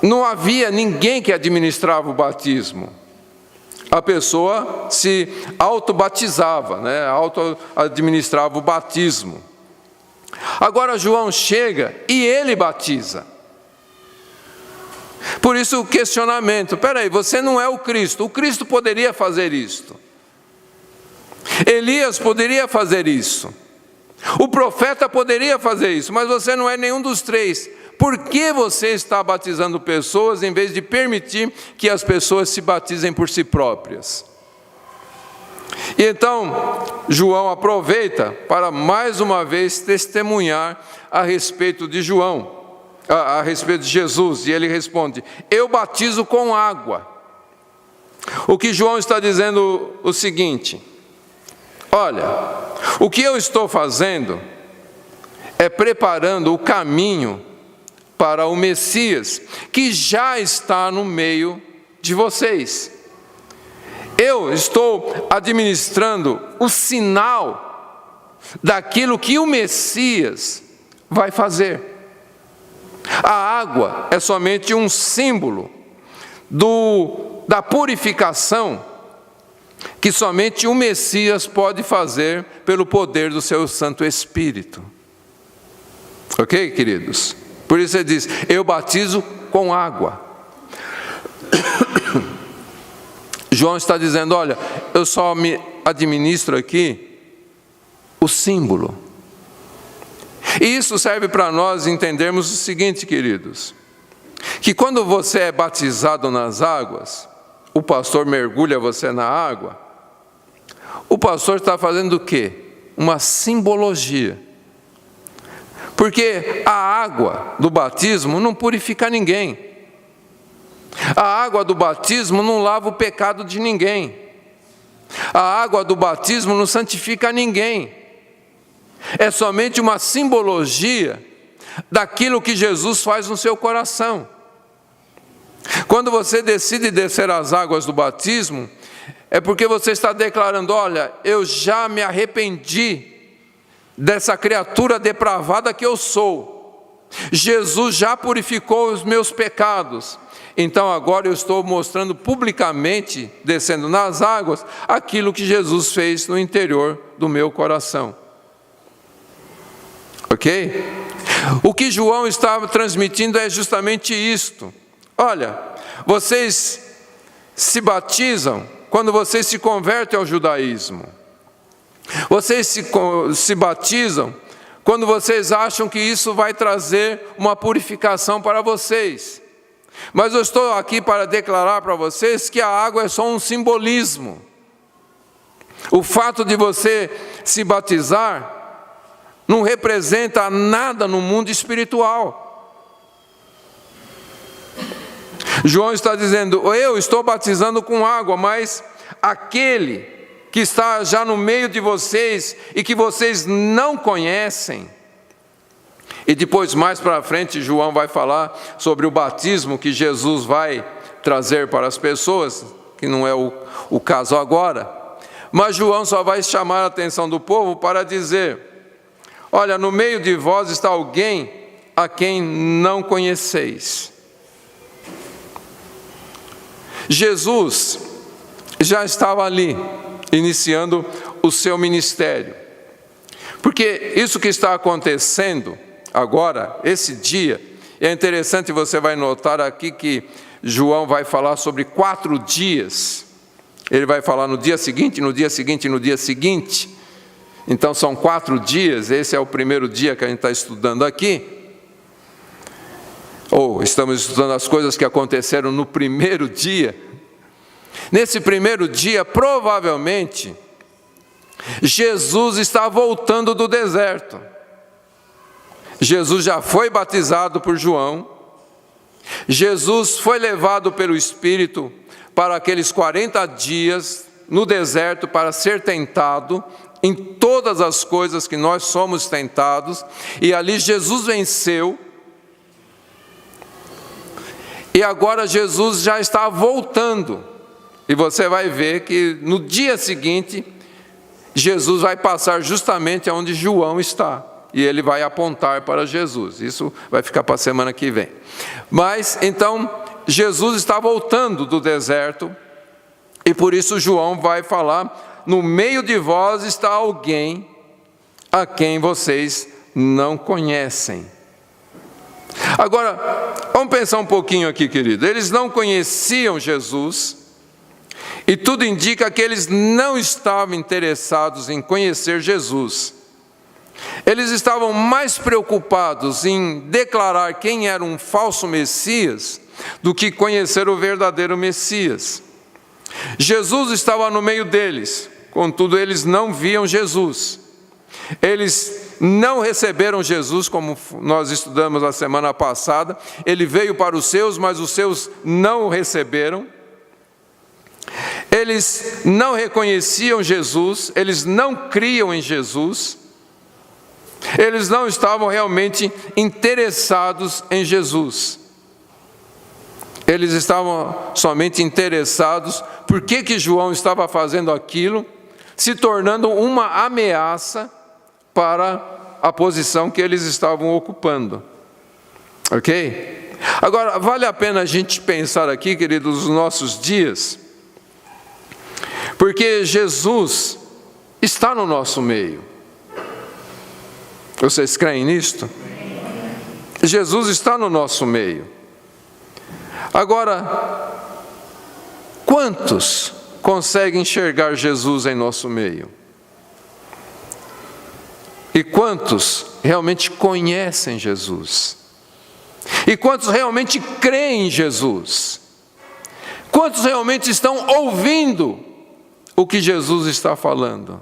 não havia ninguém que administrava o batismo. A pessoa se auto-batizava, auto-administrava o batismo. Agora João chega e ele batiza. Por isso o questionamento: peraí, você não é o Cristo poderia fazer isto. Elias poderia fazer isso. O profeta poderia fazer isso, mas você não é nenhum dos três. Por que você está batizando pessoas em vez de permitir que as pessoas se batizem por si próprias? E então, João aproveita para mais uma vez testemunhar a respeito de a respeito de Jesus. E ele responde: eu batizo com água. O que João está dizendo é o seguinte: olha, o que eu estou fazendo é preparando o caminho para o Messias, que já está no meio de vocês. Eu estou administrando o sinal daquilo que o Messias vai fazer. A água é somente um símbolo da purificação que somente o Messias pode fazer pelo poder do seu Santo Espírito. Ok, queridos? Por isso ele diz: eu batizo com água. João está dizendo: olha, eu só me administro aqui o símbolo. E isso serve para nós entendermos o seguinte, queridos: que quando você é batizado nas águas, o pastor mergulha você na água, o pastor está fazendo o quê? Uma simbologia. Porque a água do batismo não purifica ninguém. A água do batismo não lava o pecado de ninguém. A água do batismo não santifica ninguém. É somente uma simbologia daquilo que Jesus faz no seu coração. Quando você decide descer as águas do batismo, é porque você está declarando: olha, eu já me arrependi dessa criatura depravada que eu sou. Jesus já purificou os meus pecados. Então agora eu estou mostrando publicamente, descendo nas águas, aquilo que Jesus fez no interior do meu coração. Ok? O que João estava transmitindo é justamente isto. Olha, vocês se batizam quando vocês se convertem ao judaísmo. Vocês se batizam quando vocês acham que isso vai trazer uma purificação para vocês. Mas eu estou aqui para declarar para vocês que a água é só um simbolismo. O fato de você se batizar não representa nada no mundo espiritual. João está dizendo, eu estou batizando com água, mas aquele que está já no meio de vocês e que vocês não conhecem. E depois, mais para frente, João vai falar sobre o batismo que Jesus vai trazer para as pessoas, que não é o caso agora. Mas João só vai chamar a atenção do povo para dizer, olha, no meio de vós está alguém a quem não conheceis. Jesus já estava ali, iniciando o seu ministério. Porque isso que está acontecendo agora, esse dia, é interessante, você vai notar aqui que João vai falar sobre 4 dias. Ele vai falar no dia seguinte, no dia seguinte, no dia seguinte. Então são 4 dias, esse é o primeiro dia que a gente está estudando aqui. Ou estamos estudando as coisas que aconteceram no primeiro dia. Nesse primeiro dia, provavelmente, Jesus está voltando do deserto. Jesus já foi batizado por João. Jesus foi levado pelo Espírito para aqueles 40 dias no deserto para ser tentado em todas as coisas que nós somos tentados. E ali Jesus venceu. E agora Jesus já está voltando. E você vai ver que no dia seguinte, Jesus vai passar justamente onde João está. E ele vai apontar para Jesus. Isso vai ficar para a semana que vem. Mas, então, Jesus está voltando do deserto. E por isso João vai falar, no meio de vós está alguém a quem vocês não conhecem. Agora, vamos pensar um pouquinho aqui, querido. Eles não conheciam Jesus, e tudo indica que eles não estavam interessados em conhecer Jesus. Eles estavam mais preocupados em declarar quem era um falso Messias do que conhecer o verdadeiro Messias. Jesus estava no meio deles, contudo eles não viam Jesus. Eles não receberam Jesus, como nós estudamos a semana passada. Ele veio para os seus, mas os seus não o receberam. Eles não reconheciam Jesus, eles não criam em Jesus. Eles não estavam realmente interessados em Jesus. Eles estavam somente interessados por que João estava fazendo aquilo, se tornando uma ameaça para a posição que eles estavam ocupando. Ok? Agora, vale a pena a gente pensar aqui, queridos, nos nossos dias, porque Jesus está no nosso meio. Vocês creem nisto? Jesus está no nosso meio. Agora, quantos conseguem enxergar Jesus em nosso meio? E quantos realmente conhecem Jesus? E quantos realmente creem em Jesus? Quantos realmente estão ouvindo o que Jesus está falando?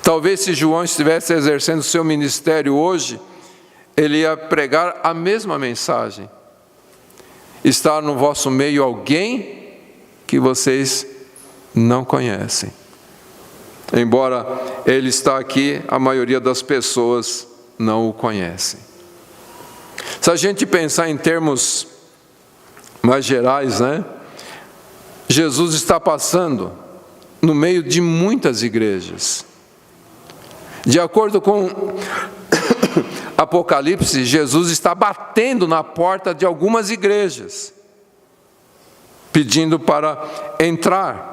Talvez se João estivesse exercendo o seu ministério hoje, ele ia pregar a mesma mensagem. Está no vosso meio alguém que vocês não conhecem. Embora ele está aqui, a maioria das pessoas não o conhecem. Se a gente pensar em termos mais gerais, né? Jesus está passando no meio de muitas igrejas. De acordo com Apocalipse, Jesus está batendo na porta de algumas igrejas, pedindo para entrar.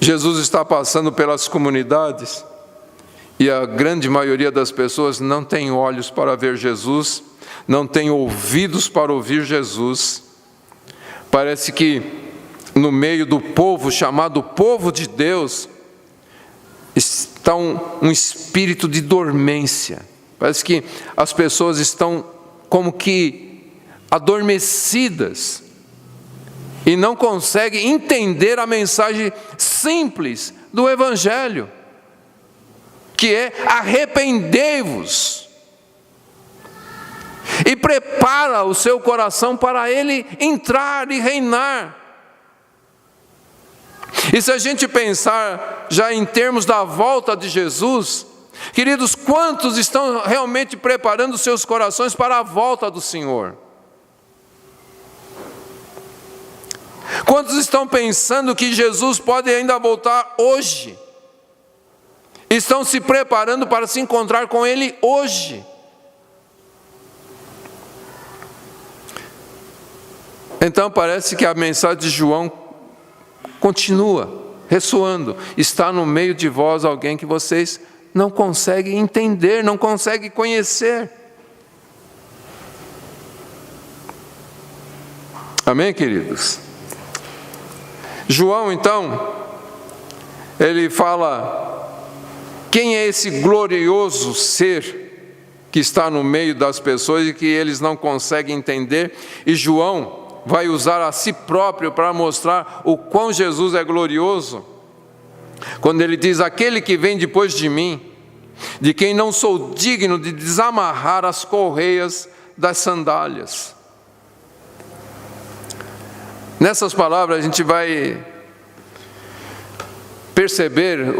Jesus está passando pelas comunidades e a grande maioria das pessoas não tem olhos para ver Jesus, não tem ouvidos para ouvir Jesus. Parece que no meio do povo, chamado povo de Deus, está um espírito de dormência. Parece que as pessoas estão como que adormecidas e não conseguem entender a mensagem simples do Evangelho, que é: arrependei-vos e prepara o seu coração para Ele entrar e reinar. E se a gente pensar já em termos da volta de Jesus, queridos, quantos estão realmente preparando seus corações para a volta do Senhor? Quantos estão pensando que Jesus pode ainda voltar hoje? Estão se preparando para se encontrar com Ele hoje? Então parece que a mensagem de João continua ressoando. Está no meio de vós alguém que vocês não conseguem entender, não conseguem conhecer. Amém, queridos? João, então, ele fala: quem é esse glorioso ser que está no meio das pessoas e que eles não conseguem entender? E João vai usar a si próprio para mostrar o quão Jesus é glorioso, quando ele diz: aquele que vem depois de mim, de quem não sou digno de desamarrar as correias das sandálias. Nessas palavras a gente vai perceber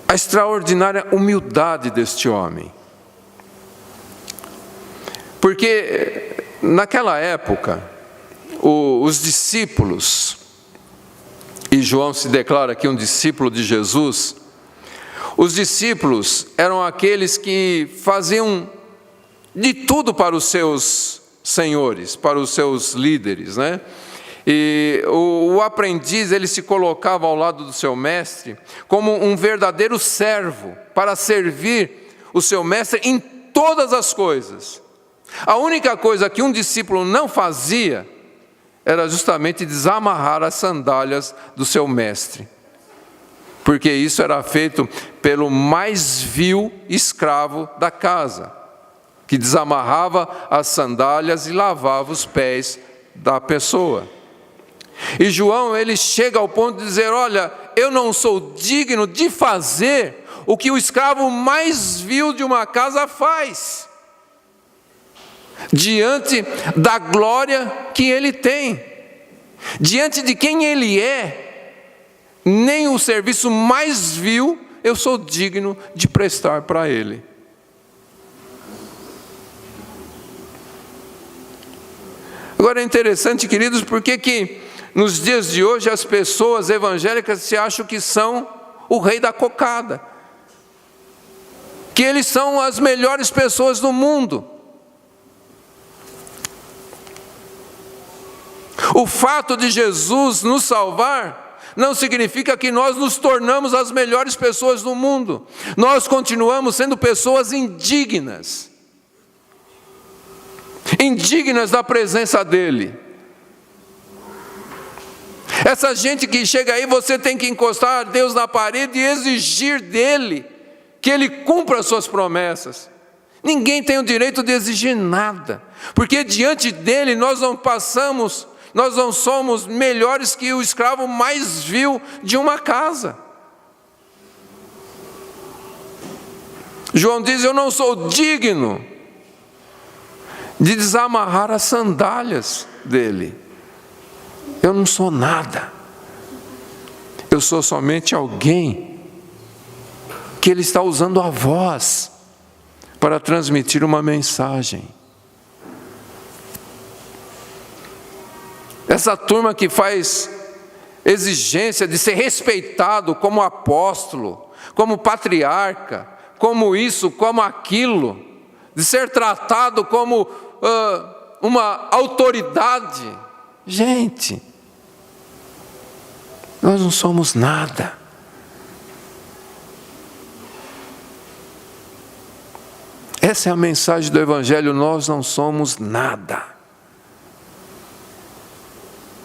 a extraordinária humildade deste homem. Porque naquela época, os discípulos, e João se declara aqui um discípulo de Jesus, os discípulos eram aqueles que faziam de tudo para os seus senhores, para os seus líderes, né? E o aprendiz, ele se colocava ao lado do seu mestre como um verdadeiro servo, para servir o seu mestre em todas as coisas. A única coisa que um discípulo não fazia era justamente desamarrar as sandálias do seu mestre, porque isso era feito pelo mais vil escravo da casa, que desamarrava as sandálias e lavava os pés da pessoa. E João, ele chega ao ponto de dizer: olha, eu não sou digno de fazer o que o escravo mais vil de uma casa faz, diante da glória que ele tem, diante de quem ele é, nem o serviço mais vil eu sou digno de prestar para ele. Agora é interessante, queridos, porque que nos dias de hoje as pessoas evangélicas se acham que são o rei da cocada, que eles são as melhores pessoas do mundo. O fato de Jesus nos salvar não significa que nós nos tornamos as melhores pessoas do mundo. Nós continuamos sendo pessoas indignas, indignas da presença dEle. Essa gente que chega aí, você tem que encostar Deus na parede e exigir dEle que Ele cumpra as suas promessas. Ninguém tem o direito de exigir nada, porque diante dEle nós não somos melhores que o escravo mais vil de uma casa. João diz: eu não sou digno de desamarrar as sandálias dele. Eu não sou nada. Eu sou somente alguém que ele está usando a voz para transmitir uma mensagem. Essa turma que faz exigência de ser respeitado como apóstolo, como patriarca, como isso, como aquilo, de ser tratado como uma autoridade. Gente, nós não somos nada. Essa é a mensagem do Evangelho: nós não somos nada.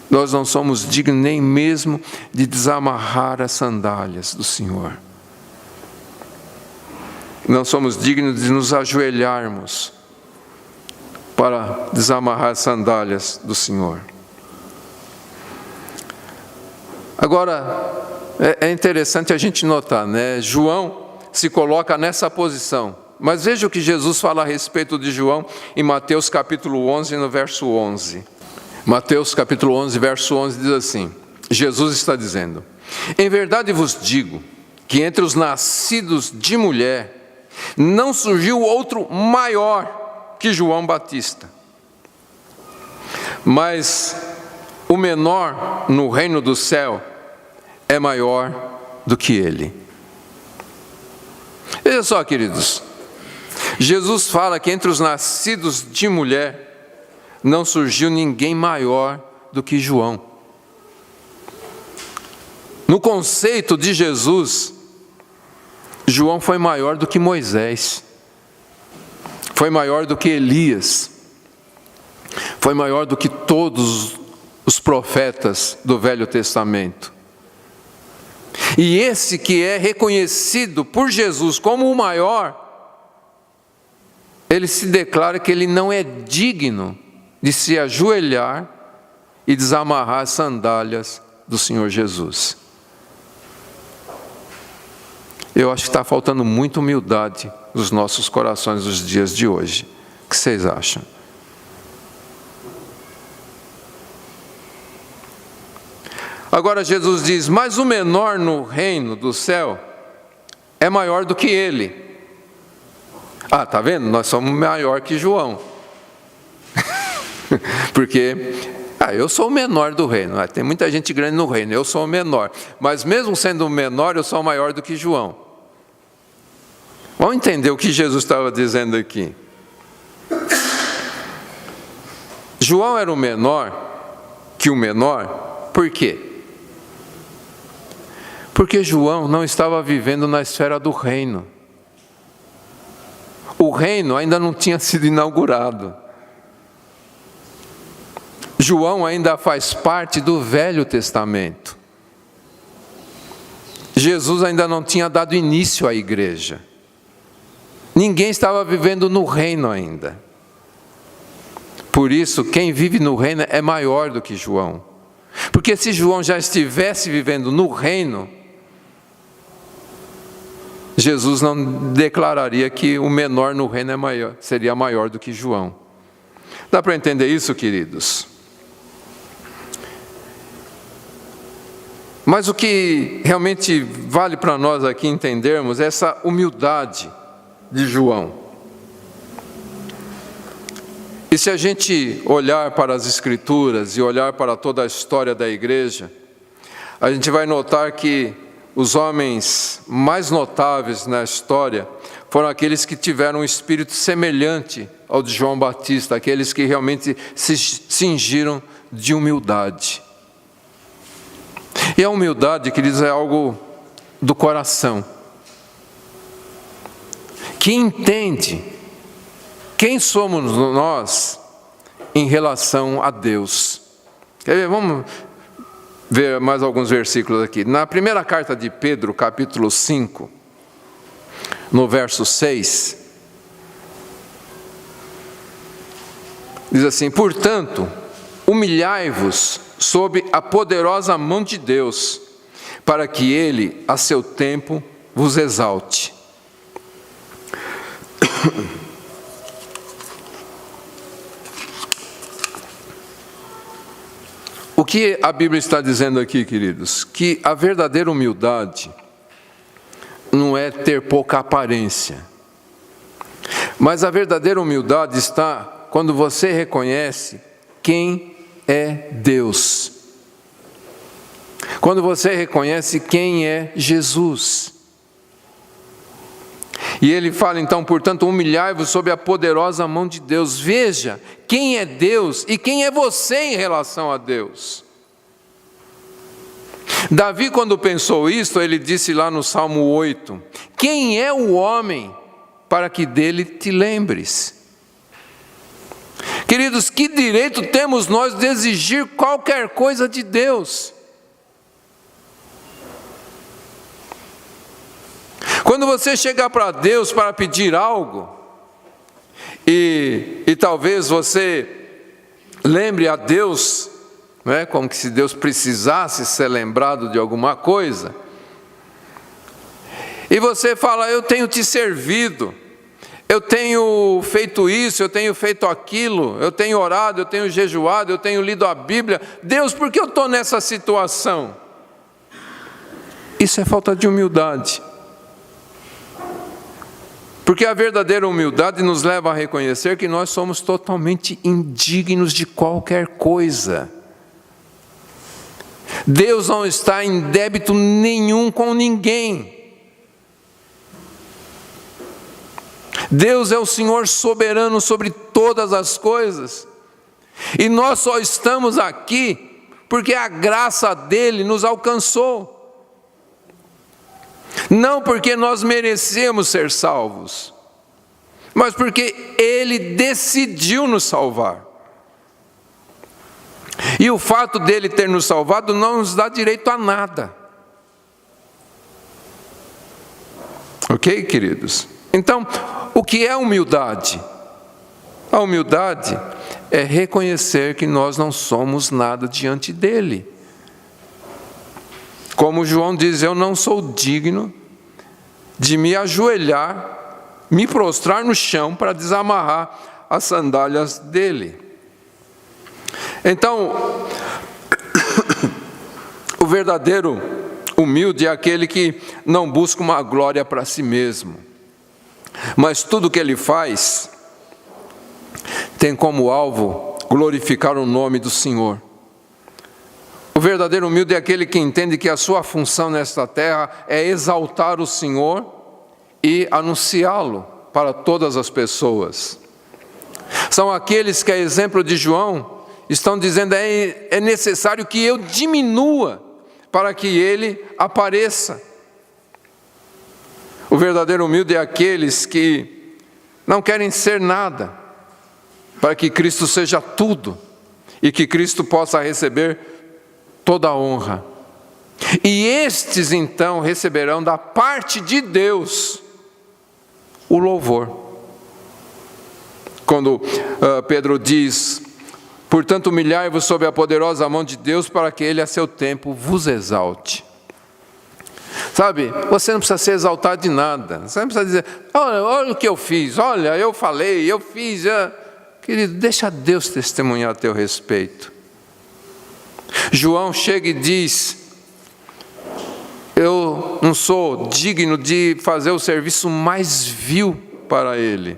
Nós não somos dignos nem mesmo de desamarrar as sandálias do Senhor. Não somos dignos de nos ajoelharmos desamarrar as sandálias do Senhor. Agora, é interessante a gente notar, né? João se coloca nessa posição. Mas veja o que Jesus fala a respeito de João em Mateus capítulo 11, no verso 11. Mateus capítulo 11, verso 11 diz assim, Jesus está dizendo: em verdade vos digo, que entre os nascidos de mulher, não surgiu outro maior que João Batista. Mas o menor no reino do céu é maior do que ele. Veja só, queridos, Jesus fala que entre os nascidos de mulher não surgiu ninguém maior do que João. No conceito de Jesus, João foi maior do que Moisés, foi maior do que Elias, foi maior do que todos os profetas do Velho Testamento. E esse que é reconhecido por Jesus como o maior, ele se declara que ele não é digno de se ajoelhar e desamarrar as sandálias do Senhor Jesus. Eu acho que está faltando muita humildade nos nossos corações nos dias de hoje. O que vocês acham? Agora Jesus diz, mas o menor no reino do céu é maior do que ele. Ah, tá vendo? Nós somos maior que João. Porque, eu sou o menor do reino. Tem muita gente grande no reino, eu sou o menor. Mas mesmo sendo o menor, eu sou maior do que João. Vamos entender o que Jesus estava dizendo aqui. João era o menor que o menor, por quê? Porque João não estava vivendo na esfera do reino. O reino ainda não tinha sido inaugurado. João ainda faz parte do Velho Testamento. Jesus ainda não tinha dado início à igreja. Ninguém estava vivendo no reino ainda. Por isso, quem vive no reino é maior do que João. Porque se João já estivesse vivendo no reino, Jesus não declararia que o menor no reino seria maior do que João. Dá para entender isso, queridos? Mas o que realmente vale para nós aqui entendermos é essa humildade de João. E se a gente olhar para as Escrituras e olhar para toda a história da igreja, a gente vai notar que os homens mais notáveis na história foram aqueles que tiveram um espírito semelhante ao de João Batista, aqueles que realmente se cingiram de humildade. E a humildade, queridos, é algo do coração, que entende quem somos nós em relação a Deus. Quer ver? Vamos ver mais alguns versículos aqui. Na primeira carta de Pedro, capítulo 5, no verso 6, diz assim: portanto, humilhai-vos sob a poderosa mão de Deus, para que Ele, a seu tempo, vos exalte. O que a Bíblia está dizendo aqui, queridos? Que a verdadeira humildade não é ter pouca aparência, mas a verdadeira humildade está quando você reconhece quem é Deus, quando você reconhece quem é Jesus. E ele fala então, portanto, humilhai-vos sob a poderosa mão de Deus. Veja quem é Deus e quem é você em relação a Deus. Davi, quando pensou isto, ele disse lá no Salmo 8, quem é o homem para que dele te lembres? Queridos, que direito temos nós de exigir qualquer coisa de Deus? Quando você chegar para Deus para pedir algo, e talvez você lembre a Deus, não é? Como que se Deus precisasse ser lembrado de alguma coisa. E você fala: eu tenho te servido, eu tenho feito isso, eu tenho feito aquilo, eu tenho orado, eu tenho jejuado, eu tenho lido a Bíblia. Deus, por que eu estou nessa situação? Isso é falta de humildade. Porque a verdadeira humildade nos leva a reconhecer que nós somos totalmente indignos de qualquer coisa. Deus não está em débito nenhum com ninguém. Deus é o Senhor soberano sobre todas as coisas. E nós só estamos aqui porque a graça dele nos alcançou. Não porque nós merecemos ser salvos, mas porque ele decidiu nos salvar. E o fato dele ter nos salvado não nos dá direito a nada. Ok, queridos? Então, o que é humildade? A humildade é reconhecer que nós não somos nada diante dele. Como João diz: eu não sou digno de me ajoelhar, me prostrar no chão para desamarrar as sandálias dele. Então, o verdadeiro humilde é aquele que não busca uma glória para si mesmo, mas tudo que ele faz tem como alvo glorificar o nome do Senhor. O verdadeiro humilde é aquele que entende que a sua função nesta terra é exaltar o Senhor e anunciá-lo para todas as pessoas. São aqueles que, a exemplo de João, estão dizendo: é necessário que eu diminua para que ele apareça. O verdadeiro humilde é aqueles que não querem ser nada, para que Cristo seja tudo e que Cristo possa receber toda a honra. E estes então receberão da parte de Deus o louvor. Quando Pedro diz: portanto, humilhai-vos sob a poderosa mão de Deus, para que ele a seu tempo vos exalte. Sabe, você não precisa ser exaltado de nada. Você não precisa dizer: olha o que eu fiz, olha, eu falei, eu fiz. Querido, deixa Deus testemunhar a teu respeito. João chega e diz: eu não sou digno de fazer o serviço mais vil para ele.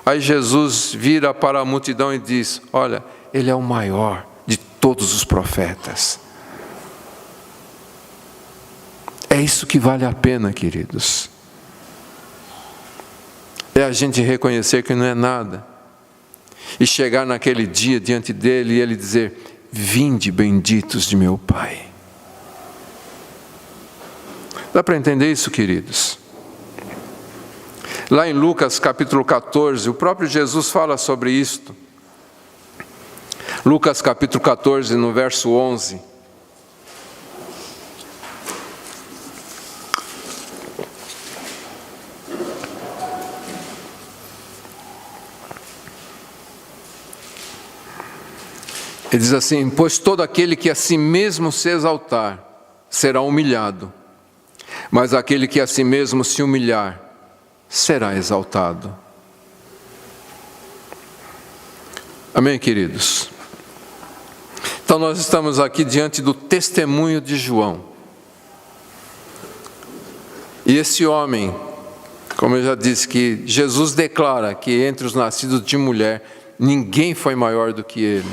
Aí Jesus vira para a multidão e diz: olha, ele é o maior de todos os profetas. É isso que vale a pena, queridos. É a gente reconhecer que não é nada e chegar naquele dia diante dele e ele dizer: vinde benditos de meu Pai. Dá para entender isso, queridos? Lá em Lucas capítulo 14, o próprio Jesus fala sobre isto. Lucas capítulo 14, no verso 11. Ele diz assim: pois todo aquele que a si mesmo se exaltar será humilhado, mas aquele que a si mesmo se humilhar será exaltado. Amém, queridos? Então nós estamos aqui diante do testemunho de João. E esse homem, como eu já disse, que Jesus declara que entre os nascidos de mulher, ninguém foi maior do que ele.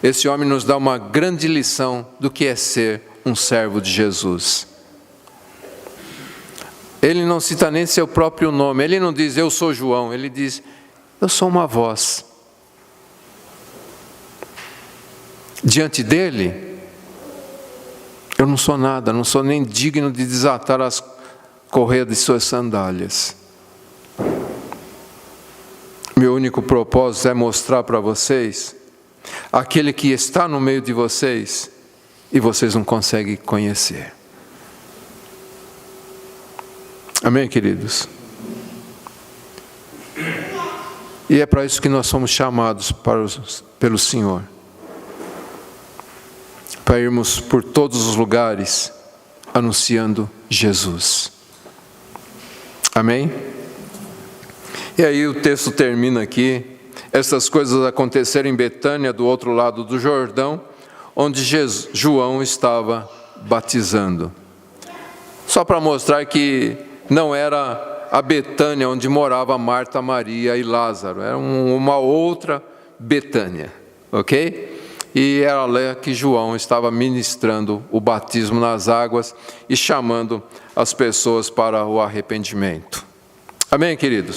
Esse homem nos dá uma grande lição do que é ser um servo de Jesus. Ele não cita nem seu próprio nome, ele não diz eu sou João, ele diz eu sou uma voz. Diante dele, eu não sou nada, não sou nem digno de desatar as correias de suas sandálias. Meu único propósito é mostrar para vocês aquele que está no meio de vocês e vocês não conseguem conhecer. Amém, queridos? E é para isso que nós somos chamados pelo Senhor. Para irmos por todos os lugares anunciando Jesus. Amém? E aí o texto termina aqui. Essas coisas aconteceram em Betânia, do outro lado do Jordão, onde João estava batizando. Só para mostrar que não era a Betânia onde morava Marta, Maria e Lázaro. Era uma outra Betânia, ok? E era lá que João estava ministrando o batismo nas águas e chamando as pessoas para o arrependimento. Amém, queridos?